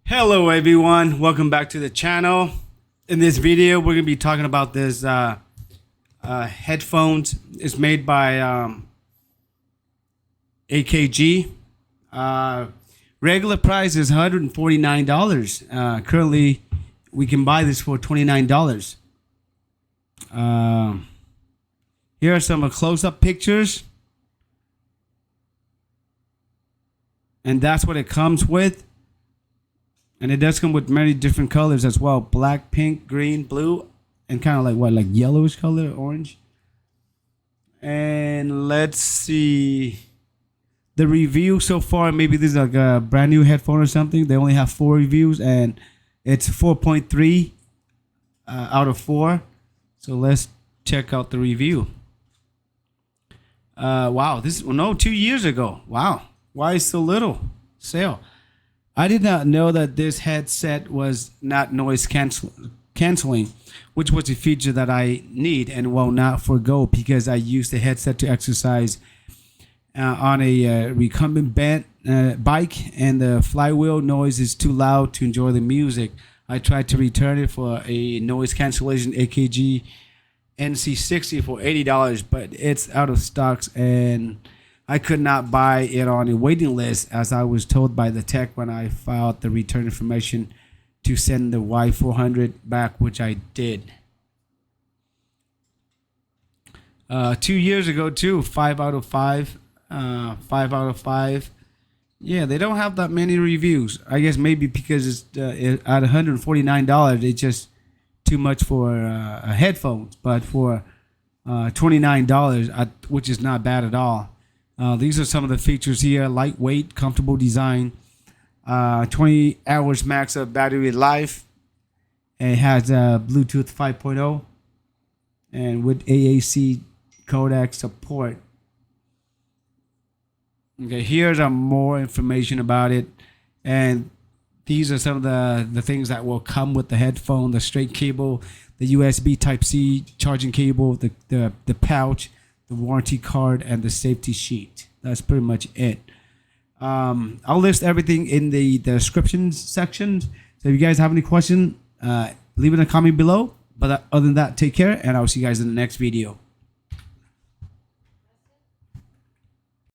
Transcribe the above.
Hello everyone, welcome back to the channel. In this video we're going to be talking about this headphones. It's made by Akg. Regular price is $149. Currently we can buy this for $29. Here are some close-up pictures, and that's what it comes with. And it does come with many different colors as well: black, pink, green, blue, and kind of like yellowish color, orange. And let's see the review so far. Maybe this is like a brand new headphone or something. They only have 4 reviews, and it's 4.3 out of 4. So let's check out the review. Wow, this is 2 years ago. Wow, why so little sale? I did not know that this headset was not noise canceling, which was a feature that I need and will not forego because I use the headset to exercise on a recumbent bike, and the flywheel noise is too loud to enjoy the music. I tried to return it for a noise cancellation Akg NC60 for $80, but it's out of stocks and I could not buy it on a waiting list, as I was told by the tech when I filed the return information to send the Y400 back, which I did. 2 years ago too, 5 out of 5. 5 out of 5. Yeah, they don't have that many reviews. I guess maybe because it's at $149, it's just too much for headphones. But for $29, which is not bad at all. These are some of the features here: lightweight, comfortable design, 20 hours max of battery life. It has Bluetooth 5.0 and with AAC codec support. Okay, here's more information about it, and these are some of the things that will come with the headphone: the straight cable, the USB Type-C charging cable, the pouch, the warranty card, and the safety sheet. That's pretty much it. I'll list everything in the description section. So if you guys have any questions, leave it in a comment below. But other than that, take care, and I'll see you guys in the next video.